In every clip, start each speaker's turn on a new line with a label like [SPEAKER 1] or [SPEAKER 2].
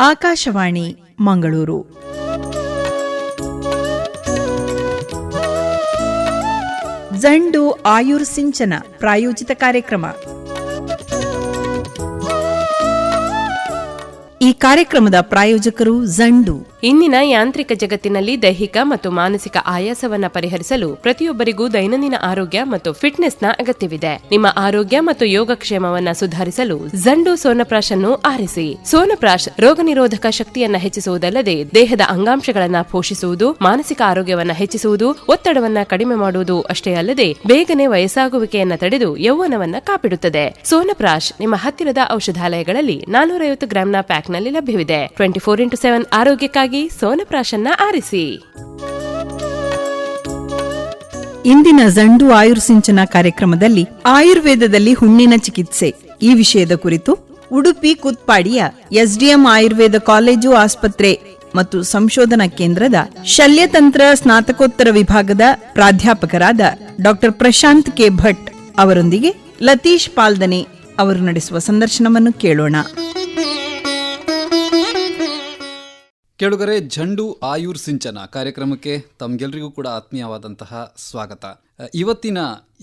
[SPEAKER 1] ಆಕಾಶವಾಣಿ ಮಂಗಳೂರು. ಜಂಡು ಆಯುರ್ ಸಿಂಚನ ಪ್ರಾಯೋಜಿತ ಕಾರ್ಯಕ್ರಮ. ಈ ಕಾರ್ಯಕ್ರಮದ ಪ್ರಾಯೋಜಕರು ಜಂಡು.
[SPEAKER 2] ಇಂದಿನ ಯಾಂತ್ರಿಕ ಜಗತ್ತಿನಲ್ಲಿ ದೈಹಿಕ ಮತ್ತು ಮಾನಸಿಕ ಆಯಾಸವನ್ನ ಪರಿಹರಿಸಲು ಪ್ರತಿಯೊಬ್ಬರಿಗೂ ದೈನಂದಿನ ಆರೋಗ್ಯ ಮತ್ತು ಫಿಟ್ನೆಸ್ನ ಅಗತ್ಯವಿದೆ. ನಿಮ್ಮ ಆರೋಗ್ಯ ಮತ್ತು ಯೋಗಕ್ಷೇಮವನ್ನ ಸುಧಾರಿಸಲು ಜಂಡು ಸೋನಪ್ರಾಶ್ ಅನ್ನು ಆರಿಸಿ. ಸೋನಪ್ರಾಶ್ ರೋಗ ನಿರೋಧಕ ಶಕ್ತಿಯನ್ನ ಹೆಚ್ಚಿಸುವುದಲ್ಲದೆ ದೇಹದ ಅಂಗಾಂಶಗಳನ್ನ ಪೋಷಿಸುವುದು, ಮಾನಸಿಕ ಆರೋಗ್ಯವನ್ನ ಹೆಚ್ಚಿಸುವುದು, ಒತ್ತಡವನ್ನ ಕಡಿಮೆ ಮಾಡುವುದು ಅಷ್ಟೇ ಅಲ್ಲದೆ ಬೇಗನೆ ವಯಸ್ಸಾಗುವಿಕೆಯನ್ನ ತಡೆದು ಯೌವನವನ್ನ ಕಾಪಿಡುತ್ತದೆ. ಸೋನಪ್ರಾಶ್ ನಿಮ್ಮ ಹತ್ತಿರದ ಔಷಧಾಲಯಗಳಲ್ಲಿ 450 ಗ್ರಾಂನ ಪ್ಯಾಕ್ನಲ್ಲಿ ಲಭ್ಯವಿದೆ. 24x7 ಆರೋಗ್ಯಕ್ಕಾಗಿ ಸೋನಪ್ರಾಶನ್ನ ಆರಿಸಿ.
[SPEAKER 1] ಇಂದಿನ ಜಂಡು ಆಯುರ್ ಸಿಂಚನ ಕಾರ್ಯಕ್ರಮದಲ್ಲಿ ಆಯುರ್ವೇದದಲ್ಲಿ ಹುಣ್ಣಿನ ಚಿಕಿತ್ಸೆ ಈ ವಿಷಯದ ಕುರಿತು ಉಡುಪಿ ಕುತ್ಪಾಡಿಯ ಎಸ್ಡಿಎಂ ಆಯುರ್ವೇದ ಕಾಲೇಜು ಆಸ್ಪತ್ರೆ ಮತ್ತು ಸಂಶೋಧನಾ ಕೇಂದ್ರದ ಶಲ್ಯತಂತ್ರ ಸ್ನಾತಕೋತ್ತರ ವಿಭಾಗದ ಪ್ರಾಧ್ಯಾಪಕರಾದ ಡಾ ಪ್ರಶಾಂತ್ ಕೆ ಭಟ್ ಅವರೊಂದಿಗೆ ಲತೀಶ್ ಪಾಲ್ದನೆ ಅವರು ನಡೆಸುವ ಸಂದರ್ಶನವನ್ನು ಕೇಳೋಣ.
[SPEAKER 3] ಕೇಳುಗರೆ, ಜಂಡು ಆಯುರ್ ಸಿಂಚನ ಕಾರ್ಯಕ್ರಮಕ್ಕೆ ತಮಗೆಲ್ಲರಿಗೂ ಕೂಡ ಆತ್ಮೀಯವಾದಂತಹ ಸ್ವಾಗತ. ಇವತ್ತಿನ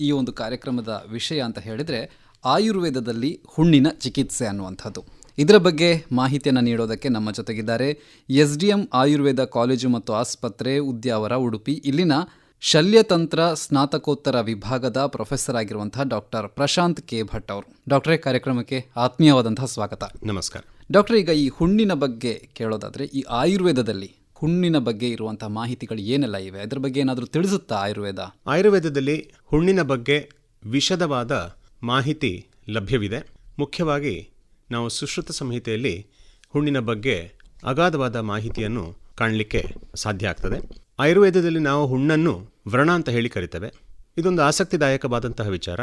[SPEAKER 3] ಈ ಒಂದು ಕಾರ್ಯಕ್ರಮದ ವಿಷಯ ಅಂತ ಹೇಳಿದರೆ ಆಯುರ್ವೇದದಲ್ಲಿ ಹುಣ್ಣಿನ ಚಿಕಿತ್ಸೆ ಅನ್ನುವಂಥದ್ದು. ಇದರ ಬಗ್ಗೆ ಮಾಹಿತಿಯನ್ನು ನೀಡೋದಕ್ಕೆ ನಮ್ಮ ಜೊತೆಗಿದ್ದಾರೆ ಎಸ್ಡಿಎಂ ಆಯುರ್ವೇದ ಕಾಲೇಜು ಮತ್ತು ಆಸ್ಪತ್ರೆ, ಉದ್ಯಾವರ, ಉಡುಪಿ ಇಲ್ಲಿನ ಶಲ್ಯತಂತ್ರ ಸ್ನಾತಕೋತ್ತರ ವಿಭಾಗದ ಪ್ರೊಫೆಸರ್ ಆಗಿರುವಂತಹ ಡಾಕ್ಟರ್ ಪ್ರಶಾಂತ್ ಕೆ ಭಟ್ ಅವರು. ಡಾಕ್ಟರೇ, ಕಾರ್ಯಕ್ರಮಕ್ಕೆ ಆತ್ಮೀಯವಾದಂತಹ ಸ್ವಾಗತ.
[SPEAKER 4] ನಮಸ್ಕಾರ.
[SPEAKER 3] ಡಾಕ್ಟರ್, ಈಗ ಈ ಹುಣ್ಣಿನ ಬಗ್ಗೆ ಕೇಳೋದಾದರೆ ಈ ಆಯುರ್ವೇದದಲ್ಲಿ ಹುಣ್ಣಿನ ಬಗ್ಗೆ ಇರುವಂತಹ ಮಾಹಿತಿಗಳು ಏನೆಲ್ಲ ಇವೆ? ಅದರ ಬಗ್ಗೆ ಏನಾದರೂ ತಿಳಿಸುತ್ತಾ ಆಯುರ್ವೇದ?
[SPEAKER 4] ಆಯುರ್ವೇದದಲ್ಲಿ ಹುಣ್ಣಿನ ಬಗ್ಗೆ ವಿಶದವಾದ ಮಾಹಿತಿ ಲಭ್ಯವಿದೆ. ಮುಖ್ಯವಾಗಿ ನಾವು ಸುಶ್ರುತ ಸಂಹಿತೆಯಲ್ಲಿ ಹುಣ್ಣಿನ ಬಗ್ಗೆ ಅಗಾಧವಾದ ಮಾಹಿತಿಯನ್ನು ಕಾಣಲಿಕ್ಕೆ ಸಾಧ್ಯ ಆಗ್ತದೆ. ಆಯುರ್ವೇದದಲ್ಲಿ ನಾವು ಹುಣ್ಣನ್ನು ವ್ರಣ ಅಂತ ಹೇಳಿ ಕರಿತೇವೆ. ಇದೊಂದು ಆಸಕ್ತಿದಾಯಕವಾದಂತಹ ವಿಚಾರ.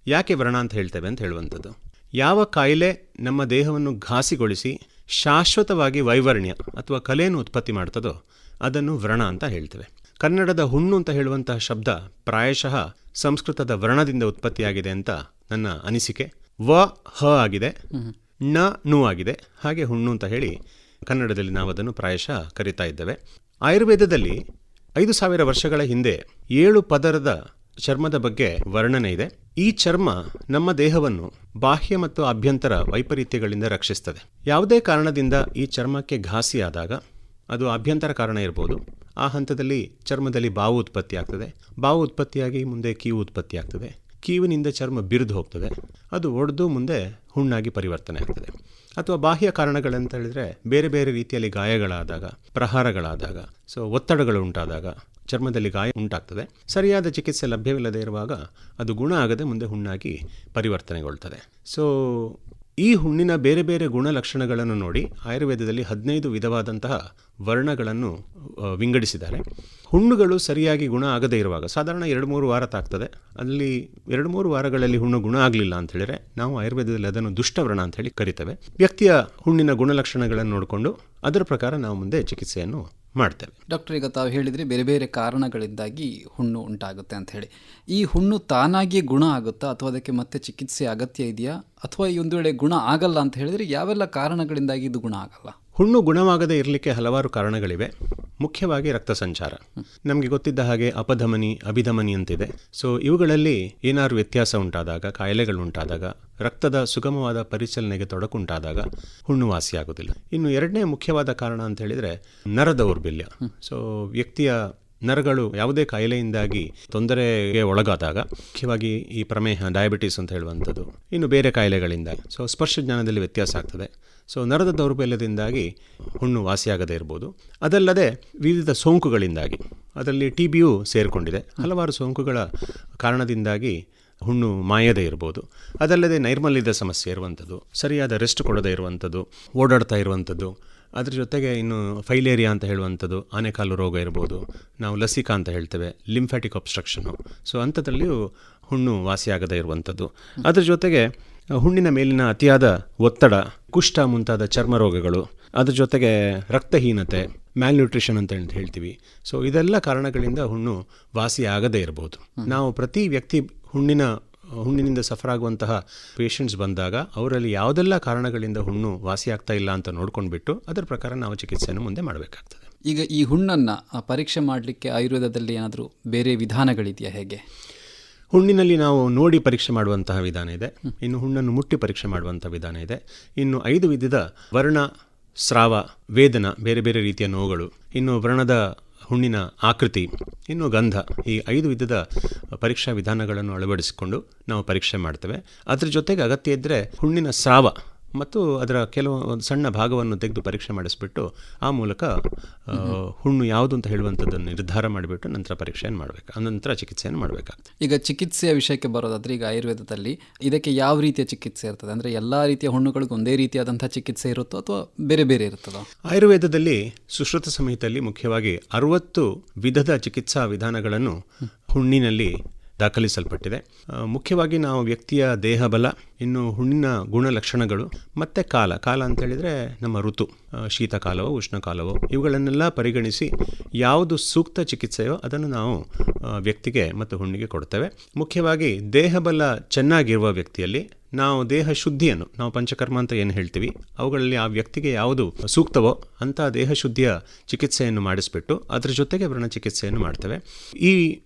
[SPEAKER 4] ಯಾಕೆ ವ್ರಣ ಅಂತ ಹೇಳ್ತೇವೆ ಅಂತ ಹೇಳುವಂಥದ್ದು, ಯಾವ ಕಾಯಿಲೆ ನಮ್ಮ ದೇಹವನ್ನು ಘಾಸಿಗೊಳಿಸಿ ಶಾಶ್ವತವಾಗಿ ವೈವರ್ಣ್ಯ ಅಥವಾ ಕಲೆಯನ್ನು ಉತ್ಪತ್ತಿ ಮಾಡ್ತದೋ ಅದನ್ನು ವ್ರಣ ಅಂತ ಹೇಳ್ತೇವೆ. ಕನ್ನಡದ ಹುಣ್ಣು ಅಂತ ಹೇಳುವಂತಹ ಶಬ್ದ ಪ್ರಾಯಶಃ ಸಂಸ್ಕೃತದ ವ್ರಣದಿಂದ ಉತ್ಪತ್ತಿಯಾಗಿದೆ ಅಂತ ನನ್ನ ಅನಿಸಿಕೆ. ಹ ಆಗಿದೆ, ನು ಆಗಿದೆ, ಹಾಗೆ ಹುಣ್ಣು ಅಂತ ಹೇಳಿ ಕನ್ನಡದಲ್ಲಿ ನಾವು ಅದನ್ನು ಪ್ರಾಯಶಃ ಕರಿತಾ ಇದ್ದೇವೆ. ಆಯುರ್ವೇದದಲ್ಲಿ 5000 ವರ್ಷಗಳ ಹಿಂದೆ 7 ಪದರದ ಚರ್ಮದ ಬಗ್ಗೆ ವರ್ಣನೆ ಇದೆ. ಈ ಚರ್ಮ ನಮ್ಮ ದೇಹವನ್ನು ಬಾಹ್ಯ ಮತ್ತು ಆಭ್ಯಂತರ ವೈಪರೀತ್ಯಗಳಿಂದ ರಕ್ಷಿಸ್ತದೆ. ಯಾವುದೇ ಕಾರಣದಿಂದ ಈ ಚರ್ಮಕ್ಕೆ ಘಾಸಿಯಾದಾಗ, ಅದು ಆಭ್ಯಂತರ ಕಾರಣ ಇರ್ಬೋದು, ಆ ಹಂತದಲ್ಲಿ ಚರ್ಮದಲ್ಲಿ ಬಾವು ಉತ್ಪತ್ತಿ ಆಗ್ತದೆ. ಬಾವು ಉತ್ಪತ್ತಿಯಾಗಿ ಮುಂದೆ ಕೀವು ಉತ್ಪತ್ತಿ ಆಗ್ತದೆ. ಕೀವಿನಿಂದ ಚರ್ಮ ಬಿರಿದು ಹೋಗ್ತದೆ. ಅದು ಒಡೆದು ಮುಂದೆ ಹುಣ್ಣಾಗಿ ಪರಿವರ್ತನೆ ಆಗ್ತದೆ. ಅಥವಾ ಬಾಹ್ಯ ಕಾರಣಗಳಂತ ಹೇಳಿದರೆ ಬೇರೆ ಬೇರೆ ರೀತಿಯಲ್ಲಿ ಗಾಯಗಳಾದಾಗ, ಪ್ರಹಾರಗಳಾದಾಗ, ಒತ್ತಡಗಳು ಉಂಟಾದಾಗ ಚರ್ಮದಲ್ಲಿ ಗಾಯ ಉಂಟಾಗ್ತದೆ. ಸರಿಯಾದ ಚಿಕಿತ್ಸೆ ಲಭ್ಯವಿಲ್ಲದೆ ಇರುವಾಗ ಅದು ಗುಣ ಆಗದೆ ಮುಂದೆ ಹುಣ್ಣಾಗಿ ಪರಿವರ್ತನೆಗೊಳ್ತದೆ. ಈ ಹುಣ್ಣಿನ ಬೇರೆ ಬೇರೆ ಗುಣಲಕ್ಷಣಗಳನ್ನು ನೋಡಿ ಆಯುರ್ವೇದದಲ್ಲಿ 15 ವಿಧವಾದಂತಹ ವರ್ಣಗಳನ್ನು ವಿಂಗಡಿಸಿದ್ದಾರೆ. ಹುಣ್ಣುಗಳು ಸರಿಯಾಗಿ ಗುಣ ಆಗದೇ ಇರುವಾಗ, ಸಾಧಾರಣ 2-3 ವಾರ ತಾಗ್ತದೆ. ಅಲ್ಲಿ 2-3 ವಾರಗಳಲ್ಲಿ ಹುಣ್ಣು ಗುಣ ಆಗಲಿಲ್ಲ ಅಂತ ಹೇಳಿದರೆ ನಾವು ಆಯುರ್ವೇದದಲ್ಲಿ ಅದನ್ನು ದುಷ್ಟವ್ರಣ ಅಂತ ಹೇಳಿ ಕರಿತೇವೆ. ವ್ಯಕ್ತಿಯ ಹುಣ್ಣಿನ ಗುಣಲಕ್ಷಣಗಳನ್ನು ನೋಡಿಕೊಂಡು ಅದರ ಪ್ರಕಾರ ನಾವು ಮುಂದೆ ಚಿಕಿತ್ಸೆಯನ್ನು ಮಾಡ್ತೇವೆ.
[SPEAKER 3] ಡಾಕ್ಟರ್, ಈಗ ತಾವು ಹೇಳಿದರೆ ಬೇರೆ ಬೇರೆ ಕಾರಣಗಳಿಂದಾಗಿ ಹುಣ್ಣು ಉಂಟಾಗುತ್ತೆ ಅಂತ ಹೇಳಿ. ಈ ಹುಣ್ಣು ತಾನಾಗಿಯೇ ಗುಣ ಆಗುತ್ತಾ ಅಥವಾ ಅದಕ್ಕೆ ಮತ್ತೆ ಚಿಕಿತ್ಸೆ ಅಗತ್ಯ ಇದೆಯಾ? ಅಥವಾ ಈ ಒಂದು ವೇಳೆ ಗುಣ ಆಗಲ್ಲ ಅಂತ ಹೇಳಿದರೆ ಯಾವೆಲ್ಲ ಕಾರಣಗಳಿಂದಾಗಿ ಇದು ಗುಣ ಆಗಲ್ಲ?
[SPEAKER 4] ಹುಣ್ಣು ಗುಣವಾಗದೇ ಇರಲಿಕ್ಕೆ ಹಲವಾರು ಕಾರಣಗಳಿವೆ. ಮುಖ್ಯವಾಗಿ ರಕ್ತ ಸಂಚಾರ. ನಮಗೆ ಗೊತ್ತಿದ್ದ ಹಾಗೆ ಅಪಧಮನಿ, ಅಭಿಧಮನಿ ಅಂತಿದೆ. ಇವುಗಳಲ್ಲಿ ಏನಾದ್ರು ವ್ಯತ್ಯಾಸ ಉಂಟಾದಾಗ, ಕಾಯಿಲೆಗಳು ಉಂಟಾದಾಗ, ರಕ್ತದ ಸುಗಮವಾದ ಪರಿಚಲನೆಗೆ ತೊಡಕುಂಟಾದಾಗ ಹುಣ್ಣು ವಾಸಿಯಾಗುವುದಿಲ್ಲ. ಇನ್ನು ಎರಡನೇ ಮುಖ್ಯವಾದ ಕಾರಣ ಅಂತ ಹೇಳಿದರೆ ನರ ದೌರ್ಬಲ್ಯ. ವ್ಯಕ್ತಿಯ ನರಗಳು ಯಾವುದೇ ಕಾಯಿಲೆಯಿಂದಾಗಿ ತೊಂದರೆಗೆ ಒಳಗಾದಾಗ, ಮುಖ್ಯವಾಗಿ ಈ ಪ್ರಮೇಹ, ಡಯಾಬಿಟಿಸ್ ಅಂತ ಹೇಳುವಂಥದ್ದು, ಇನ್ನು ಬೇರೆ ಕಾಯಿಲೆಗಳಿಂದಾಗಿ ಸ್ಪರ್ಶ ಜ್ಞಾನದಲ್ಲಿ ವ್ಯತ್ಯಾಸ ಆಗ್ತದೆ. ನರದ ದೌರ್ಬಲ್ಯದಿಂದಾಗಿ ಹುಣ್ಣು ವಾಸಿಯಾಗದೇ ಇರ್ಬೋದು. ಅದಲ್ಲದೆ ವಿವಿಧ ಸೋಂಕುಗಳಿಂದಾಗಿ, ಅದರಲ್ಲಿ TBಯೂ ಸೇರಿಕೊಂಡಿದೆ. ಹಲವಾರು ಸೋಂಕುಗಳ ಕಾರಣದಿಂದಾಗಿ ಹುಣ್ಣು ಮಾಯದೇ ಇರ್ಬೋದು. ಅದಲ್ಲದೆ ನೈರ್ಮಲ್ಯದ ಸಮಸ್ಯೆ ಇರುವಂಥದ್ದು, ಸರಿಯಾದ ರೆಸ್ಟ್ ಕೊಡದೇ ಇರುವಂಥದ್ದು, ಓಡಾಡ್ತಾ ಇರುವಂಥದ್ದು, ಅದ್ರ ಜೊತೆಗೆ ಇನ್ನು ಫೈಲೇರಿಯಾ ಅಂತ ಹೇಳುವಂಥದ್ದು, ಆನೆಕಾಲು ರೋಗ ಇರ್ಬೋದು, ನಾವು ಲಸಿಕಾ ಅಂತ ಹೇಳ್ತೇವೆ, ಲಿಂಫ್ಯಾಟಿಕ್ ಅಬ್ಸ್ಟ್ರಕ್ಷನು. ಅಂಥದ್ರಲ್ಲಿಯೂ ಹುಣ್ಣು ವಾಸಿಯಾಗದೇ ಇರುವಂಥದ್ದು. ಅದ್ರ ಜೊತೆಗೆ ಹುಣ್ಣಿನ ಮೇಲಿನ ಅತಿಯಾದ ಒತ್ತಡ, ಕುಷ್ಠ ಮುಂತಾದ ಚರ್ಮ ರೋಗಗಳು, ಅದ್ರ ಜೊತೆಗೆ ರಕ್ತಹೀನತೆ, ಮ್ಯಾಲ್ನ್ಯೂಟ್ರಿಷನ್ ಅಂತ ಹೇಳ್ತೀವಿ. ಇದೆಲ್ಲ ಕಾರಣಗಳಿಂದ ಹುಣ್ಣು ವಾಸಿ ಆಗದೇ ಇರ್ಬೋದು. ನಾವು ಪ್ರತಿ ವ್ಯಕ್ತಿ ಹುಣ್ಣಿನ ಹುಣ್ಣಿನಿಂದ ಸಫರ್ ಆಗುವಂತಹ ಪೇಷಂಟ್ಸ್ ಬಂದಾಗ ಅವರಲ್ಲಿ ಯಾವುದೆಲ್ಲ ಕಾರಣಗಳಿಂದ ಹುಣ್ಣು ವಾಸಿಯಾಗ್ತಾ ಇಲ್ಲ ಅಂತ ನೋಡ್ಕೊಂಡ್ಬಿಟ್ಟು ಅದರ ಪ್ರಕಾರ ನಾವು ಚಿಕಿತ್ಸೆಯನ್ನು ಮುಂದೆ ಮಾಡಬೇಕಾಗ್ತದೆ.
[SPEAKER 3] ಈಗ ಈ ಹುಣ್ಣನ್ನು ಪರೀಕ್ಷೆ ಮಾಡಲಿಕ್ಕೆ ಆಯುರ್ವೇದದಲ್ಲಿ ಏನಾದರೂ ಬೇರೆ ವಿಧಾನಗಳಿದೆಯಾ ಹೇಗೆ?
[SPEAKER 4] ಹುಣ್ಣಿನಲ್ಲಿ ನಾವು ನೋಡಿ ಪರೀಕ್ಷೆ ಮಾಡುವಂತಹ ವಿಧಾನ ಇದೆ, ಇನ್ನು ಹುಣ್ಣನ್ನು ಮುಟ್ಟಿ ಪರೀಕ್ಷೆ ಮಾಡುವಂಥ ವಿಧಾನ ಇದೆ, ಇನ್ನು 5 ವಿಧದ ವರ್ಣ, ಸ್ರಾವ, ವೇದನ, ಬೇರೆ ಬೇರೆ ರೀತಿಯ ನೋವುಗಳು, ಇನ್ನು ವರ್ಣದ ಹುಣ್ಣಿನ ಆಕೃತಿ, ಇನ್ನು ಗಂಧ, ಈ 5 ವಿಧದ ಪರೀಕ್ಷಾ ವಿಧಾನಗಳನ್ನು ಅಳವಡಿಸಿಕೊಂಡು ನಾವು ಪರೀಕ್ಷೆ ಮಾಡ್ತೇವೆ. ಅದರ ಜೊತೆಗೆ ಅಗತ್ಯ ಇದ್ದರೆ ಹುಣ್ಣಿನ ಸ್ರಾವ ಮತ್ತು ಅದರ ಕೆಲವು ಒಂದು ಸಣ್ಣ ಭಾಗವನ್ನು ತೆಗೆದು ಪರೀಕ್ಷೆ ಮಾಡಿಸ್ಬಿಟ್ಟು ಆ ಮೂಲಕ ಹುಣ್ಣು ಯಾವುದು ಅಂತ ಹೇಳುವಂಥದ್ದನ್ನು ನಿರ್ಧಾರ ಮಾಡಿಬಿಟ್ಟು ನಂತರ ಪರೀಕ್ಷೆಯನ್ನು ಮಾಡಬೇಕು, ಅನಂತರ ಚಿಕಿತ್ಸೆಯನ್ನು ಮಾಡಬೇಕಾಗ್ತದೆ.
[SPEAKER 3] ಈಗ ಚಿಕಿತ್ಸೆಯ ವಿಷಯಕ್ಕೆ ಬರೋದಾದ್ರೆ ಈಗ ಆಯುರ್ವೇದದಲ್ಲಿ ಇದಕ್ಕೆ ಯಾವ ರೀತಿಯ ಚಿಕಿತ್ಸೆ ಇರ್ತದೆ? ಅಂದರೆ ಎಲ್ಲ ರೀತಿಯ ಹುಣ್ಣುಗಳಿಗೂ ಒಂದೇ ರೀತಿಯಾದಂಥ ಚಿಕಿತ್ಸೆ ಇರುತ್ತೋ ಅಥವಾ ಬೇರೆ ಬೇರೆ ಇರುತ್ತದೋ?
[SPEAKER 4] ಆಯುರ್ವೇದದಲ್ಲಿ ಸುಶ್ರುತ ಸಂಹಿತೆಯಲ್ಲಿ ಮುಖ್ಯವಾಗಿ 60 ವಿಧದ ಚಿಕಿತ್ಸಾ ವಿಧಾನಗಳನ್ನು ಹುಣ್ಣಿನಲ್ಲಿ ದಾಖಲಿಸಲ್ಪಟ್ಟಿದೆ. ಮುಖ್ಯವಾಗಿ ನಾವು ವ್ಯಕ್ತಿಯ ದೇಹ ಬಲ, ಇನ್ನು ಹುಣ್ಣಿನ ಗುಣಲಕ್ಷಣಗಳು ಮತ್ತು ಕಾಲ ಅಂತೇಳಿದರೆ ನಮ್ಮ ಋತು, ಶೀತಕಾಲವೋ ಉಷ್ಣಕಾಲವೋ, ಇವುಗಳನ್ನೆಲ್ಲ ಪರಿಗಣಿಸಿ ಯಾವುದು ಸೂಕ್ತ ಚಿಕಿತ್ಸೆಯೋ ಅದನ್ನು ನಾವು ವ್ಯಕ್ತಿಗೆ ಮತ್ತು ಹುಣ್ಣಿಗೆ ಕೊಡ್ತೇವೆ. ಮುಖ್ಯವಾಗಿ ದೇಹ ಬಲ ಚೆನ್ನಾಗಿರುವ ವ್ಯಕ್ತಿಯಲ್ಲಿ ನಾವು ದೇಹ ಶುದ್ಧಿಯನ್ನು, ನಾವು ಪಂಚಕರ್ಮ ಅಂತ ಏನು ಹೇಳ್ತೀವಿ, ಅವುಗಳಲ್ಲಿ ಆ ವ್ಯಕ್ತಿಗೆ ಯಾವುದು ಸೂಕ್ತವೋ ಅಂಥ ದೇಹ ಶುದ್ಧಿಯ ಚಿಕಿತ್ಸೆಯನ್ನು ಮಾಡಿಸ್ಬಿಟ್ಟು ಅದರ ಜೊತೆಗೆ ವ್ರಣ ಚಿಕಿತ್ಸೆಯನ್ನು ಮಾಡ್ತೇವೆ. ಈ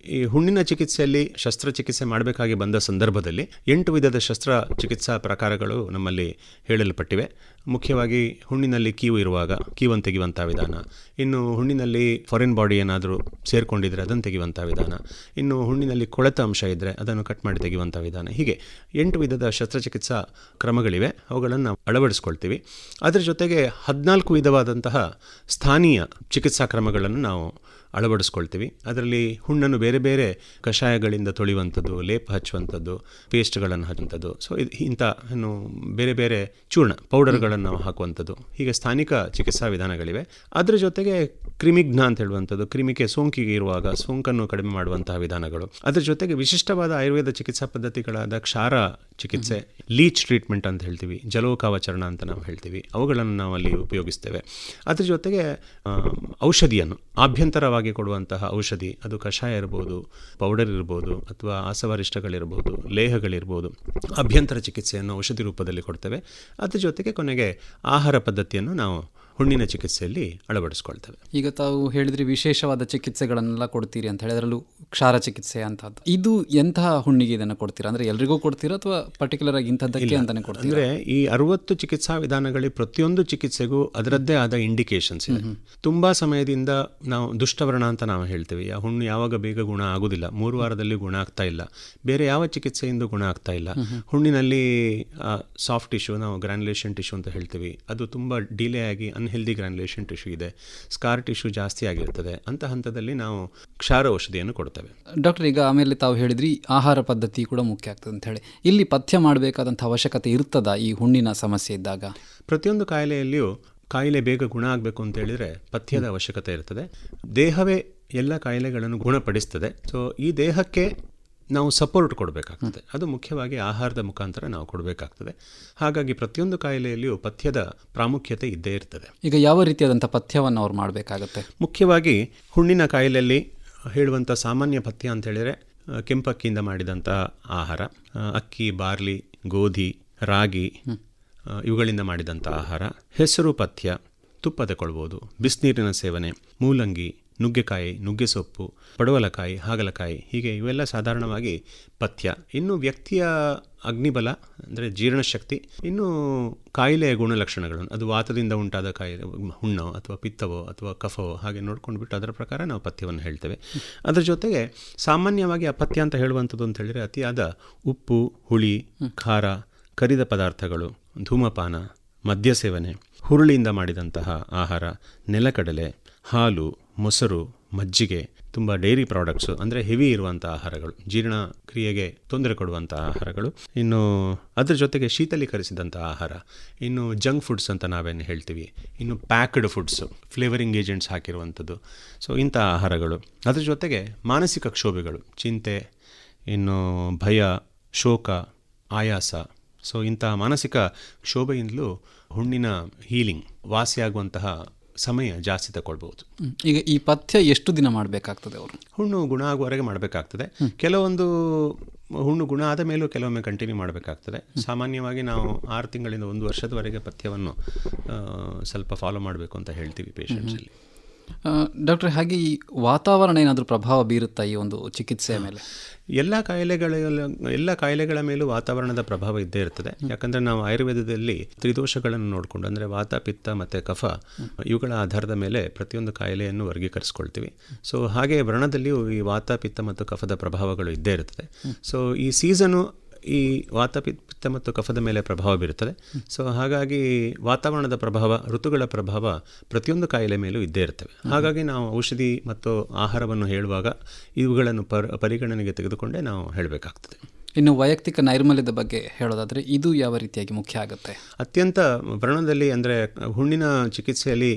[SPEAKER 4] ಹುಣ್ಣಿನ ಚಿಕಿತ್ಸೆಯಲ್ಲಿ ಶಸ್ತ್ರಚಿಕಿತ್ಸೆ ಮಾಡಬೇಕಾಗಿ ಬಂದ ಸಂದರ್ಭದಲ್ಲಿ 8 ವಿಧದ ಶಸ್ತ್ರಚಿಕಿತ್ಸಾ ಪ್ರಕಾರಗಳು ನಮ್ಮಲ್ಲಿ ಹೇಳಲ್ಪಟ್ಟಿವೆ. ಮುಖ್ಯವಾಗಿ ಹುಣ್ಣಿನಲ್ಲಿ ಕೀವು ಇರುವಾಗ ಕೀವನ್ನು ತೆಗೆಯುವಂಥ ವಿಧಾನ, ಇನ್ನು ಹುಣ್ಣಿನಲ್ಲಿ ಫಾರಿನ್ ಬಾಡಿ ಏನಾದರೂ ಸೇರಿಕೊಂಡಿದ್ರೆ ಅದನ್ನು ತೆಗೆಯುವಂಥ ವಿಧಾನ, ಇನ್ನು ಹುಣ್ಣಿನಲ್ಲಿ ಕೊಳೆತ ಅಂಶ ಇದ್ದರೆ ಅದನ್ನು ಕಟ್ ಮಾಡಿ ತೆಗೆಯುವಂಥ ವಿಧಾನ, ಹೀಗೆ 8 ವಿಧದ ಶಸ್ತ್ರಚಿಕಿತ್ಸಾ ಕ್ರಮಗಳಿವೆ. ಅವುಗಳನ್ನು ನಾವು ಅಳವಡಿಸ್ಕೊಳ್ತೀವಿ. ಅದರ ಜೊತೆಗೆ 14 ವಿಧವಾದಂತಹ ಸ್ಥಾನೀಯ ಚಿಕಿತ್ಸಾ ಕ್ರಮಗಳನ್ನು ನಾವು ಅಳವಡಿಸ್ಕೊಳ್ತೀವಿ. ಅದರಲ್ಲಿ ಹುಣ್ಣನ್ನು ಬೇರೆ ಬೇರೆ ಕಷಾಯಗಳಿಂದ ತೊಳೆಯುವಂಥದ್ದು, ಲೇಪ ಹಚ್ಚುವಂಥದ್ದು, ಪೇಸ್ಟ್ಗಳನ್ನು ಹಚ್ಚುವಂಥದ್ದು, ಸೊ ಇಂಥ ಬೇರೆ ಬೇರೆ ಚೂರ್ಣ ಪೌಡರ್ಗಳನ್ನು ನಾವು ಹಾಕುವಂಥದ್ದು, ಹೀಗೆ ಸ್ಥಾನಿಕ ಚಿಕಿತ್ಸಾ ವಿಧಾನಗಳಿವೆ. ಅದರ ಜೊತೆಗೆ ಕ್ರಿಮಿಘ್ನ ಅಂತ ಹೇಳುವಂಥದ್ದು, ಕ್ರಿಮಿಗೆ ಸೋಂಕಿಗೆ ಇರುವಾಗ ಸೋಂಕನ್ನು ಕಡಿಮೆ ಮಾಡುವಂತಹ ವಿಧಾನಗಳು. ಅದರ ಜೊತೆಗೆ ವಿಶಿಷ್ಟವಾದ ಆಯುರ್ವೇದ ಚಿಕಿತ್ಸಾ ಪದ್ಧತಿಗಳಾದ ಕ್ಷಾರ ಚಿಕಿತ್ಸೆ, ಲೀಚ್ ಟ್ರೀಟ್ಮೆಂಟ್ ಅಂತ ಹೇಳ್ತೀವಿ, ಜಲೋಕಾವಚರಣ ಅಂತ ನಾವು ಹೇಳ್ತೀವಿ, ಅವುಗಳನ್ನು ನಾವು ಅಲ್ಲಿ ಉಪಯೋಗಿಸ್ತೇವೆ. ಅದರ ಜೊತೆಗೆ ಔಷಧಿಯನ್ನು ಆಭ್ಯಂತರವಾಗಿ ಕೊಡುವಂತಹ ಔಷಧಿ, ಅದು ಕಷಾಯ ಇರ್ಬೋದು, ಪೌಡರ್ ಇರ್ಬೋದು, ಅಥವಾ ಆಸವರಿಷ್ಟಗಳಿರ್ಬೋದು, ಲೇಹಗಳಿರ್ಬೋದು, ಅಭ್ಯಂತರ ಚಿಕಿತ್ಸೆಯನ್ನು ಔಷಧಿ ರೂಪದಲ್ಲಿ ಕೊಡ್ತೇವೆ. ಅದರ ಜೊತೆಗೆ ಕೊನೆಗೆ ಆಹಾರ ಪದ್ಧತಿಯನ್ನು ನಾವು ಹುಣ್ಣಿನ ಚಿಕಿತ್ಸೆಯಲ್ಲಿ ಅಳವಡಿಸ್ಕೊಳ್ತೇವೆ.
[SPEAKER 3] ಈಗ ತಾವು ಹೇಳಿದ್ರಿ ವಿಶೇಷವಾದ ಚಿಕಿತ್ಸೆಗಳನ್ನೆಲ್ಲ ಕೊಡ್ತೀರಿ ಅಂತ ಹೇಳಿ, ಅದರಲ್ಲೂ ಕ್ಷಾರ ಚಿಕಿತ್ಸೆ ಅಂತದ್ದು, ಇದು ಎಂತಹ ಹುಣ್ಣಿಗೆ ಇದನ್ನು ಕೊಡ್ತೀರಾ? ಅಂದರೆ ಎಲ್ರಿಗೂ ಕೊಡ್ತೀರಾ ಅಥವಾ ಪರ್ಟಿಕ್ಯುಲರ್ ಆಗಿ ಇಂಥದ್ದಕ್ಕೆ ಅಂತಾನೆ ಕೊಡ್ತೀರಾ?
[SPEAKER 4] ಅಂದರೆ ಈ 60 ಚಿಕಿತ್ಸಾ ವಿಧಾನಗಳಲ್ಲಿ ಪ್ರತಿಯೊಂದು ಚಿಕಿತ್ಸೆಗೂ ಅದರದ್ದೇ ಆದ ಇಂಡಿಕೇಶನ್ಸ್ ಇದೆ. ತುಂಬ ಸಮಯದಿಂದ ನಾವು ದುಷ್ಟವರ್ಣ ಅಂತ ನಾವು ಹೇಳ್ತೀವಿ, ಆ ಹುಣ್ಣು ಯಾವಾಗ ಬೇಗ ಗುಣ ಆಗೋದಿಲ್ಲ, 3 ವಾರದಲ್ಲಿ ಗುಣ ಆಗ್ತಾ ಇಲ್ಲ, ಬೇರೆ ಯಾವ ಚಿಕಿತ್ಸೆಯಿಂದ ಗುಣ ಆಗ್ತಾ ಇಲ್ಲ. ಹುಣ್ಣಿನಲ್ಲಿ ಸಾಫ್ಟ್ ಟಿಶ್ಯೂ, ನಾವು ಗ್ರ್ಯಾನ್ಯುಲೇಷನ್ ಟಿಶ್ಯೂ ಅಂತ ಹೇಳ್ತೀವಿ, ಅದು ತುಂಬ ಡಿಲೇ ಆಗಿ ಅನ್ಹೆಲ್ದಿ ಗ್ರ್ಯಾನ್ಯುಲೇಷನ್ ಟಿಶ್ಯೂ ಇದೆ, ಸ್ಕಾರ್ ಟಿಶ್ಯೂ ಜಾಸ್ತಿ ಆಗಿರ್ತದೆ, ಅಂತ ಹಂತದಲ್ಲಿ ನಾವು ಕ್ಷಾರ ಔಷಧಿಯನ್ನು ಕೊಡ್ತೇವೆ.
[SPEAKER 3] ಡಾಕ್ಟರ್, ಈಗ ಆಮೇಲೆ ತಾವು ಹೇಳಿದ್ರಿ ಆಹಾರ ಪದ್ಧತಿ ಕೂಡ ಮುಖ್ಯ ಆಗ್ತದೆ ಅಂತ ಹೇಳಿ, ಇಲ್ಲಿ ಪಥ್ಯ ಮಾಡಬೇಕಾದಂಥ ಅವಶ್ಯಕತೆ ಇರ್ತದ ಈ ಹುಣ್ಣಿನ ಸಮಸ್ಯೆ ಇದ್ದಾಗ?
[SPEAKER 4] ಪ್ರತಿಯೊಂದು ಕಾಯಿಲೆಯಲ್ಲಿಯೂ ಕಾಯಿಲೆ ಬೇಗ ಗುಣ ಆಗಬೇಕು ಅಂತ ಹೇಳಿದರೆ ಪಥ್ಯದ ಅವಶ್ಯಕತೆ ಇರ್ತದೆ. ದೇಹವೇ ಎಲ್ಲ ಕಾಯಿಲೆಗಳನ್ನು ಗುಣಪಡಿಸ್ತದೆ. ಸೊ ಈ ದೇಹಕ್ಕೆ ನಾವು ಸಪೋರ್ಟ್ ಕೊಡಬೇಕಾಗ್ತದೆ, ಅದು ಮುಖ್ಯವಾಗಿ ಆಹಾರದ ಮುಖಾಂತರ ನಾವು ಕೊಡಬೇಕಾಗ್ತದೆ. ಹಾಗಾಗಿ ಪ್ರತಿಯೊಂದು ಕಾಯಿಲೆಯಲ್ಲಿಯೂ ಪಥ್ಯದ ಪ್ರಾಮುಖ್ಯತೆ ಇದ್ದೇ ಇರ್ತದೆ.
[SPEAKER 3] ಈಗ ಯಾವ ರೀತಿಯಾದಂಥ ಪಥ್ಯವನ್ನು ಅವ್ರು ಮಾಡಬೇಕಾಗತ್ತೆ?
[SPEAKER 4] ಮುಖ್ಯವಾಗಿ ಹುಣ್ಣಿನ ಕಾಯಿಲೆಯಲ್ಲಿ ಹೇಳುವಂಥ ಸಾಮಾನ್ಯ ಪಥ್ಯ ಅಂತ ಹೇಳಿದರೆ ಕೆಂಪಕ್ಕಿಯಿಂದ ಮಾಡಿದಂಥ ಆಹಾರ, ಅಕ್ಕಿ, ಬಾರ್ಲಿ, ಗೋಧಿ, ರಾಗಿ ಇವುಗಳಿಂದ ಮಾಡಿದಂಥ ಆಹಾರ, ಹೆಸರು ಪಥ್ಯ, ತುಪ್ಪ ತಗೊಳ್ಬೋದು, ಬಿಸಿನೀರಿನ ಸೇವನೆ, ಮೂಲಂಗಿ, ನುಗ್ಗೆಕಾಯಿ, ನುಗ್ಗೆ ಸೊಪ್ಪು, ಪಡವಲಕಾಯಿ, ಹಾಗಲಕಾಯಿ, ಹೀಗೆ ಇವೆಲ್ಲ ಸಾಧಾರಣವಾಗಿ ಪಥ್ಯ. ಇನ್ನು ವ್ಯಕ್ತಿಯ ಅಗ್ನಿಬಲ ಅಂದರೆ ಜೀರ್ಣಶಕ್ತಿ, ಇನ್ನು ಕಾಯಿಲೆಯ ಗುಣಲಕ್ಷಣಗಳನ್ನು, ಅದು ವಾತದಿಂದ ಉಂಟಾದ ಕಾಯಿಲೆ, ಹುಣ್ಣೋ ಅಥವಾ ಪಿತ್ತವೋ ಅಥವಾ ಕಫವೋ, ಹಾಗೆ ನೋಡ್ಕೊಂಡ್ಬಿಟ್ಟು ಅದರ ಪ್ರಕಾರ ನಾವು ಪಥ್ಯವನ್ನು ಹೇಳ್ತೇವೆ. ಅದರ ಜೊತೆಗೆ ಸಾಮಾನ್ಯವಾಗಿ ಆ ಪಥ್ಯ ಅಂತ ಹೇಳುವಂಥದ್ದು ಅಂತ ಹೇಳಿದರೆ ಅತಿಯಾದ ಉಪ್ಪು, ಹುಳಿ, ಖಾರ, ಕರಿದ ಪದಾರ್ಥಗಳು, ಧೂಮಪಾನ, ಮದ್ಯ ಸೇವನೆ, ಹುರುಳಿಯಿಂದ ಮಾಡಿದಂತಹ ಆಹಾರ, ನೆಲಕಡಲೆ, ಹಾಲು, ಮೊಸರು, ಮಜ್ಜಿಗೆ, ತುಂಬ ಡೈರಿ ಪ್ರಾಡಕ್ಟ್ಸು ಅಂದರೆ ಹೆವಿ ಇರುವಂಥ ಆಹಾರಗಳು, ಜೀರ್ಣಕ್ರಿಯೆಗೆ ತೊಂದರೆ ಕೊಡುವಂಥ ಆಹಾರಗಳು, ಇನ್ನು ಅದರ ಜೊತೆಗೆ ಶೀತಲೀಕರಿಸಿದಂಥ ಆಹಾರ, ಇನ್ನು ಜಂಕ್ ಫುಡ್ಸ್ ಅಂತ ನಾವೇನು ಹೇಳ್ತೀವಿ, ಇನ್ನು ಪ್ಯಾಕ್ಡ್ ಫುಡ್ಸು, ಫ್ಲೇವರಿಂಗ್ ಏಜೆಂಟ್ಸ್ ಹಾಕಿರುವಂಥದ್ದು, ಸೊ ಇಂಥ ಆಹಾರಗಳು. ಅದರ ಜೊತೆಗೆ ಮಾನಸಿಕ ಕ್ಷೋಭೆಗಳು, ಚಿಂತೆ, ಇನ್ನು ಭಯ, ಶೋಕ, ಆಯಾಸ, ಸೊ ಇಂಥ ಮಾನಸಿಕ ಕ್ಷೋಭೆಯಿಂದಲೂ ಹುಣ್ಣಿನ ಹೀಲಿಂಗ್, ವಾಸಿಯಾಗುವಂತಹ ಸಮಯ ಜಾಸ್ತಿ ತಗೊಳ್ಬಹುದು.
[SPEAKER 3] ಈಗ ಈ ಪಥ್ಯ ಎಷ್ಟು ದಿನ ಮಾಡಬೇಕಾಗ್ತದೆ? ಅವರು
[SPEAKER 4] ಹುಣ್ಣು ಗುಣ ಆಗುವವರೆಗೆ ಮಾಡಬೇಕಾಗ್ತದೆ. ಕೆಲವೊಂದು ಹುಣ್ಣು ಗುಣ ಆದ ಮೇಲೂ ಕೆಲವೊಮ್ಮೆ ಕಂಟಿನ್ಯೂ ಮಾಡಬೇಕಾಗ್ತದೆ. ಸಾಮಾನ್ಯವಾಗಿ ನಾವು 6 ತಿಂಗಳಿಂದ 1 ವರ್ಷದವರೆಗೆ ಪಥ್ಯವನ್ನು ಸ್ವಲ್ಪ ಫಾಲೋ ಮಾಡಬೇಕು ಅಂತ ಹೇಳ್ತೀವಿ ಪೇಷಂಟ್ಸಲ್ಲಿ.
[SPEAKER 3] ಡಾಕ್ಟ್ರೆ, ಹಾಗೆ ಈ ವಾತಾವರಣ ಏನಾದರೂ ಪ್ರಭಾವ ಬೀರುತ್ತಾ ಈ ಒಂದು ಚಿಕಿತ್ಸೆಯ ಮೇಲೆ?
[SPEAKER 4] ಎಲ್ಲ ಕಾಯಿಲೆಗಳ ಮೇಲೂ ವಾತಾವರಣದ ಪ್ರಭಾವ ಇದ್ದೇ ಇರ್ತದೆ. ಯಾಕಂದರೆ ನಾವು ಆಯುರ್ವೇದದಲ್ಲಿ ತ್ರಿದೋಷಗಳನ್ನು ನೋಡಿಕೊಂಡು, ಅಂದರೆ ವಾತ, ಪಿತ್ತ ಮತ್ತು ಕಫ, ಇವುಗಳ ಆಧಾರದ ಮೇಲೆ ಪ್ರತಿಯೊಂದು ಕಾಯಿಲೆಯನ್ನು ವರ್ಗೀಕರಿಸ್ಕೊಳ್ತೀವಿ. ಸೊ ಹಾಗೆ ವ್ರಣದಲ್ಲಿಯೂ ಈ ವಾತ, ಪಿತ್ತ ಮತ್ತು ಕಫದ ಪ್ರಭಾವಗಳು ಇದ್ದೇ ಇರ್ತದೆ. ಸೊ ಈ ಸೀಸನು ಈ ವಾತ, ಪಿತ್ತ ಮತ್ತು ಕಫದ ಮೇಲೆ ಪ್ರಭಾವ ಬೀರುತ್ತದೆ. ಸೊ ಹಾಗಾಗಿ ವಾತಾವರಣದ ಪ್ರಭಾವ, ಋತುಗಳ ಪ್ರಭಾವ ಪ್ರತಿಯೊಂದು ಕಾಯಿಲೆ ಮೇಲೂ ಇದ್ದೇ ಇರ್ತವೆ. ಹಾಗಾಗಿ ನಾವು ಔಷಧಿ ಮತ್ತು ಆಹಾರವನ್ನು ಹೇಳುವಾಗ ಇವುಗಳನ್ನು ಪರಿಗಣನೆಗೆ ತೆಗೆದುಕೊಂಡೇ ನಾವು ಹೇಳಬೇಕಾಗ್ತದೆ.
[SPEAKER 3] ಇನ್ನು ವೈಯಕ್ತಿಕ ನೈರ್ಮಲ್ಯದ ಬಗ್ಗೆ ಹೇಳೋದಾದರೆ ಇದು ಯಾವ ರೀತಿಯಾಗಿ ಮುಖ್ಯ ಆಗುತ್ತೆ?
[SPEAKER 4] ಅತ್ಯಂತ ವ್ರಣದಲ್ಲಿ, ಅಂದರೆ ಹುಣ್ಣಿನ ಚಿಕಿತ್ಸೆಯಲ್ಲಿ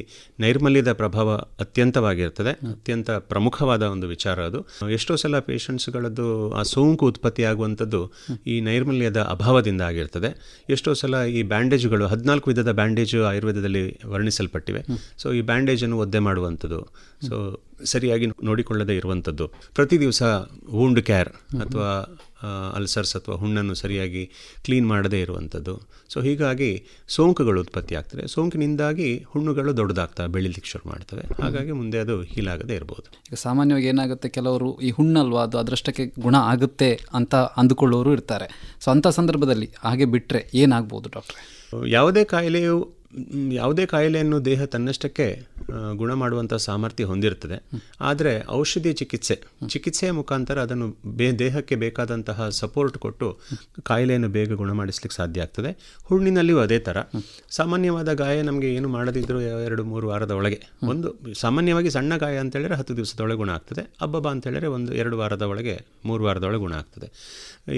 [SPEAKER 4] ನೈರ್ಮಲ್ಯದ ಪ್ರಭಾವ ಅತ್ಯಂತವಾಗಿರ್ತದೆ. ಅತ್ಯಂತ ಪ್ರಮುಖವಾದ ಒಂದು ವಿಚಾರ ಅದು. ಎಷ್ಟೋ ಸಲ ಪೇಷಂಟ್ಸ್ಗಳದ್ದು ಆ ಸೋಂಕು ಉತ್ಪತ್ತಿಯಾಗುವಂಥದ್ದು ಈ ನೈರ್ಮಲ್ಯದ ಅಭಾವದಿಂದ ಆಗಿರ್ತದೆ. ಎಷ್ಟೋ ಸಲ ಈ ಬ್ಯಾಂಡೇಜ್ಗಳು 14 ವಿಧದ ಬ್ಯಾಂಡೇಜು ಆಯುರ್ವೇದದಲ್ಲಿ ವರ್ಣಿಸಲ್ಪಟ್ಟಿವೆ. ಸೊ ಈ ಬ್ಯಾಂಡೇಜನ್ನು ಒದ್ದೆ ಮಾಡುವಂಥದ್ದು, ಸೊ ಸರಿಯಾಗಿ ನೋಡಿಕೊಳ್ಳದೇ ಇರುವಂಥದ್ದು, ಪ್ರತಿ ದಿವಸ ವೂಂಡ್ ಕೇರ್ ಅಥವಾ ಅಲ್ಸರ್ಸ್ ಅಥವಾ ಹುಣ್ಣನ್ನು ಸರಿಯಾಗಿ ಕ್ಲೀನ್ ಮಾಡದೇ ಇರುವಂಥದ್ದು. ಸೊ ಹೀಗಾಗಿ ಸೋಂಕುಗಳು ಉತ್ಪತ್ತಿ ಆಗ್ತವೆ. ಸೋಂಕಿನಿಂದಾಗಿ ಹುಣ್ಣುಗಳು ದೊಡ್ಡದಾಗ್ತವೆ, ಬೆಳೀಲಿಕ್ಕೆ ಶುರು ಮಾಡ್ತವೆ. ಹಾಗಾಗಿ ಮುಂದೆ ಅದು ಹೀಲಾಗದೇ ಇರ್ಬೋದು.
[SPEAKER 3] ಈಗ ಸಾಮಾನ್ಯವಾಗಿ ಏನಾಗುತ್ತೆ, ಕೆಲವರು ಈ ಹುಣ್ಣಲ್ವಾ ಅದು ಅದರಷ್ಟಕ್ಕೆ ಗುಣ ಆಗುತ್ತೆ ಅಂತ ಅಂದುಕೊಳ್ಳೋರು ಇರ್ತಾರೆ. ಸೊ ಅಂಥ ಸಂದರ್ಭದಲ್ಲಿ ಹಾಗೆ ಬಿಟ್ಟರೆ ಏನಾಗ್ಬೋದು ಡಾಕ್ಟ್ರೆ?
[SPEAKER 4] ಯಾವುದೇ ಕಾಯಿಲೆಯನ್ನು ದೇಹ ತನ್ನಷ್ಟಕ್ಕೆ ಗುಣ ಮಾಡುವಂಥ ಸಾಮರ್ಥ್ಯ ಹೊಂದಿರ್ತದೆ. ಆದರೆ ಔಷಧಿ ಚಿಕಿತ್ಸೆಯ ಮುಖಾಂತರ ಅದನ್ನು ದೇಹಕ್ಕೆ ಬೇಕಾದಂತಹ ಸಪೋರ್ಟ್ ಕೊಟ್ಟು ಕಾಯಿಲೆಯನ್ನು ಬೇಗ ಗುಣಮಾಡಿಸ್ಲಿಕ್ಕೆ ಸಾಧ್ಯ ಆಗ್ತದೆ. ಹುಣ್ಣಿನಲ್ಲಿಯೂ ಅದೇ ಥರ. ಸಾಮಾನ್ಯವಾದ ಗಾಯ ನಮಗೆ ಏನು ಮಾಡದಿದ್ದರೂ 2-3 ವಾರದ ಒಳಗೆ, ಒಂದು ಸಾಮಾನ್ಯವಾಗಿ ಸಣ್ಣ ಗಾಯ ಅಂತೇಳಿದ್ರೆ 10 ದಿವಸದೊಳಗೆ ಗುಣ ಆಗ್ತದೆ. ಅಬ್ಬಬ್ಬ ಅಂತೇಳಿದ್ರೆ 1-2 ವಾರದ ಒಳಗೆ, 3 ವಾರದೊಳಗೆ ಗುಣ ಆಗ್ತದೆ.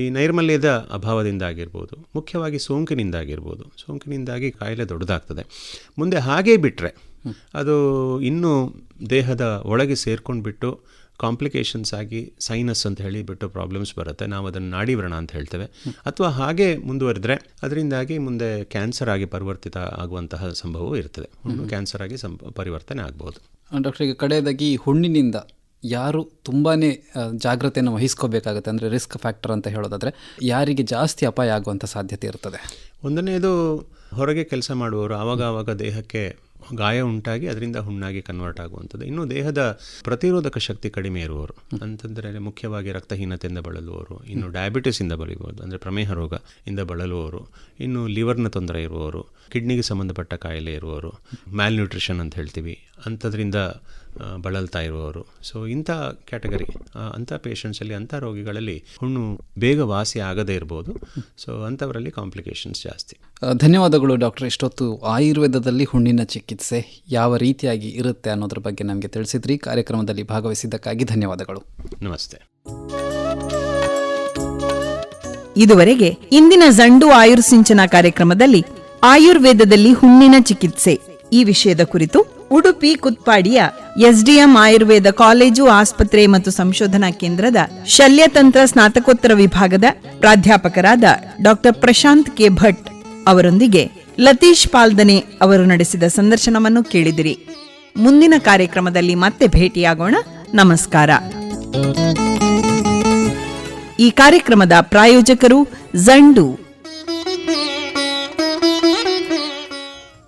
[SPEAKER 4] ಈ ನೈರ್ಮಲ್ಯದ ಅಭಾವದಿಂದ ಆಗಿರ್ಬೋದು, ಮುಖ್ಯವಾಗಿ ಸೋಂಕಿನಿಂದಾಗಿ ಕಾಯಿಲೆ ದೊಡ್ಡದಾಗ್ತದೆ. ಮುಂದೆ ಹಾಗೇ ಬಿಟ್ಟರೆ ಅದು ಇನ್ನೂ ದೇಹದ ಒಳಗೆ ಸೇರ್ಕೊಂಡು ಬಿಟ್ಟು ಕಾಂಪ್ಲಿಕೇಶನ್ಸ್ ಆಗಿ ಸೈನಸ್ ಅಂತ ಹೇಳಿಬಿಟ್ಟು ಪ್ರಾಬ್ಲಮ್ಸ್ ಬರುತ್ತೆ. ನಾವು ಅದನ್ನು ನಾಡಿ ವ್ರಣ ಅಂತ ಹೇಳ್ತೇವೆ. ಅಥವಾ ಹಾಗೆ ಮುಂದುವರೆದ್ರೆ ಅದರಿಂದಾಗಿ ಮುಂದೆ ಕ್ಯಾನ್ಸರ್ ಆಗಿ ಪರಿವರ್ತಿತ ಆಗುವಂತಹ ಸಂಭವವೂ ಇರ್ತದೆ. ಹುಣ್ಣು ಕ್ಯಾನ್ಸರ್ ಆಗಿ ಪರಿವರ್ತನೆ ಆಗ್ಬೋದು.
[SPEAKER 3] ಡಾಕ್ಟರ್, ಈಗ ಕಡೆಯದಾಗಿ ಹುಣ್ಣಿನಿಂದ ಯಾರು ತುಂಬಾ ಜಾಗ್ರತೆಯನ್ನು ವಹಿಸ್ಕೋಬೇಕಾಗುತ್ತೆ, ಅಂದರೆ ರಿಸ್ಕ್ ಫ್ಯಾಕ್ಟರ್ ಅಂತ ಹೇಳೋದಾದರೆ ಯಾರಿಗೆ ಜಾಸ್ತಿ ಅಪಾಯ ಆಗುವಂಥ ಸಾಧ್ಯತೆ ಇರ್ತದೆ?
[SPEAKER 4] ಒಂದನೇದು ಹೊರಗೆ ಕೆಲಸ ಮಾಡುವವರು, ಆವಾಗ ದೇಹಕ್ಕೆ ಗಾಯ ಉಂಟಾಗಿ ಅದರಿಂದ ಹುಣ್ಣಾಗಿ ಕನ್ವರ್ಟ್ ಆಗುವಂಥದ್ದು. ಇನ್ನು ದೇಹದ ಪ್ರತಿರೋಧಕ ಶಕ್ತಿ ಕಡಿಮೆ ಇರುವವರು, ಅಂತಂದರೆ ಮುಖ್ಯವಾಗಿ ರಕ್ತಹೀನತೆಯಿಂದ ಬಳಲುವವರು, ಇನ್ನು ಡಯಾಬಿಟಿಸಿಂದ ಬಳಲುವುದು, ಅಂದರೆ ಪ್ರಮೇಹ ರೋಗ ಇಂದ ಬಳಲುವವರು, ಇನ್ನು ಲಿವರ್ನ ತೊಂದರೆ ಇರುವವರು, ಕಿಡ್ನಿಗೆ ಸಂಬಂಧಪಟ್ಟ ಕಾಯಿಲೆ ಇರುವವರು, ಮ್ಯಾಲ್ ನ್ಯೂಟ್ರಿಷನ್ ಅಂತ ಹೇಳ್ತೀವಿ, ಅಂಥದ್ರಿಂದ ಬಳಲ್ತಾ ಇರುವವರು. ಸೊ ಇಂಥ ಕ್ಯಾಟಗರಿ, ಅಂಥ ಪೇಷಂಟ್ಸಲ್ಲಿ, ಅಂಥ ರೋಗಿಗಳಲ್ಲಿ ಹುಣ್ಣು ಬೇಗ ವಾಸಿ ಆಗದೇ ಇರ್ಬೋದು. ಸೊ ಅಂಥವರಲ್ಲಿ ಕಾಂಪ್ಲಿಕೇಶನ್ಸ್ ಜಾಸ್ತಿ.
[SPEAKER 3] ಧನ್ಯವಾದಗಳು ಡಾಕ್ಟರ್. ಇಷ್ಟೊತ್ತು ಆಯುರ್ವೇದದಲ್ಲಿ ಹುಣ್ಣಿನ ಚಿಕಿತ್ಸೆ ಯಾವ ರೀತಿಯಾಗಿ ಇರುತ್ತೆ ಅನ್ನೋದ್ರ ಬಗ್ಗೆ ನಮಗೆ ತಿಳಿಸಿದ್ರಿ. ಕಾರ್ಯಕ್ರಮದಲ್ಲಿ ಭಾಗವಹಿಸಿದ್ದಕ್ಕಾಗಿ ಧನ್ಯವಾದಗಳು.
[SPEAKER 4] ನಮಸ್ತೆ.
[SPEAKER 1] ಇದುವರೆಗೆ ಇಂದಿನ ಜಂಡು ಆಯುರ್ಸಿಂಚನ ಕಾರ್ಯಕ್ರಮದಲ್ಲಿ ಆಯುರ್ವೇದದಲ್ಲಿ ಹುಣ್ಣಿನ ಚಿಕಿತ್ಸೆ ಈ ವಿಷಯದ ಕುರಿತು ಉಡುಪಿ ಕುತ್ಪಾಡಿಯ ಎಸ್ಡಿಎಂ ಆಯುರ್ವೇದ ಕಾಲೇಜು, ಆಸ್ಪತ್ರೆ ಮತ್ತು ಸಂಶೋಧನಾ ಕೇಂದ್ರದ ಶಲ್ಯತಂತ್ರ ಸ್ನಾತಕೋತ್ತರ ವಿಭಾಗದ ಪ್ರಾಧ್ಯಾಪಕರಾದ ಡಾಕ್ಟರ್ ಪ್ರಶಾಂತ್ ಕೆ ಭಟ್ ಅವರೊಂದಿಗೆ ಲತೀಶ್ ಪಾಲ್ದನೆ ಅವರು ನಡೆಸಿದ ಸಂದರ್ಶನವನ್ನು ಕೇಳಿದಿರಿ. ಮುಂದಿನ ಕಾರ್ಯಕ್ರಮದಲ್ಲಿ ಮತ್ತೆ ಭೇಟಿಯಾಗೋಣ. ನಮಸ್ಕಾರ. ಈ ಕಾರ್ಯಕ್ರಮದ ಪ್ರಾಯೋಜಕರು ಜಂಡು.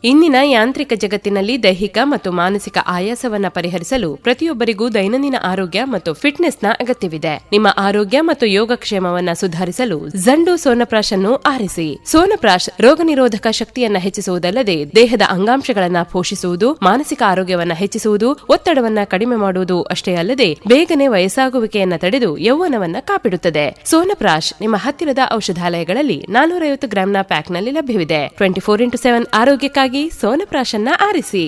[SPEAKER 2] ಇಂದಿನ ಯಾಂತ್ರಿಕ ಜಗತ್ತಿನಲ್ಲಿ ದೈಹಿಕ ಮತ್ತು ಮಾನಸಿಕ ಆಯಾಸವನ್ನ ಪರಿಹರಿಸಲು ಪ್ರತಿಯೊಬ್ಬರಿಗೂ ದೈನಂದಿನ ಆರೋಗ್ಯ ಮತ್ತು ಫಿಟ್ನೆಸ್ನ ಅಗತ್ಯವಿದೆ. ನಿಮ್ಮ ಆರೋಗ್ಯ ಮತ್ತು ಯೋಗಕ್ಷೇಮವನ್ನ ಸುಧಾರಿಸಲು ಜಂಡು ಸೋನಪ್ರಾಶ್ ಅನ್ನು ಆರಿಸಿ. ಸೋನಪ್ರಾಶ್ ರೋಗ ನಿರೋಧಕ ಶಕ್ತಿಯನ್ನ ಹೆಚ್ಚಿಸುವುದಲ್ಲದೆ ದೇಹದ ಅಂಗಾಂಶಗಳನ್ನ ಪೋಷಿಸುವುದು, ಮಾನಸಿಕ ಆರೋಗ್ಯವನ್ನ ಹೆಚ್ಚಿಸುವುದು, ಒತ್ತಡವನ್ನ ಕಡಿಮೆ ಮಾಡುವುದು ಅಷ್ಟೇ ಅಲ್ಲದೆ ಬೇಗನೆ ವಯಸ್ಸಾಗುವಿಕೆಯನ್ನ ತಡೆದು ಯೌವನವನ್ನ ಕಾಪಿಡುತ್ತದೆ. ಸೋನಪ್ರಾಶ್ ನಿಮ್ಮ ಹತ್ತಿರದ ಔಷಧಾಲಯಗಳಲ್ಲಿ 450 ಗ್ರಾಂನ ಪ್ಯಾಕ್ನಲ್ಲಿ ಲಭ್ಯವಿದೆ. 24x7 ಆರೋಗ್ಯಕ್ಕಾಗಿ ಸೋನಪ್ರಾಶ್ ಅನ್ನ ಆರಿಸಿ.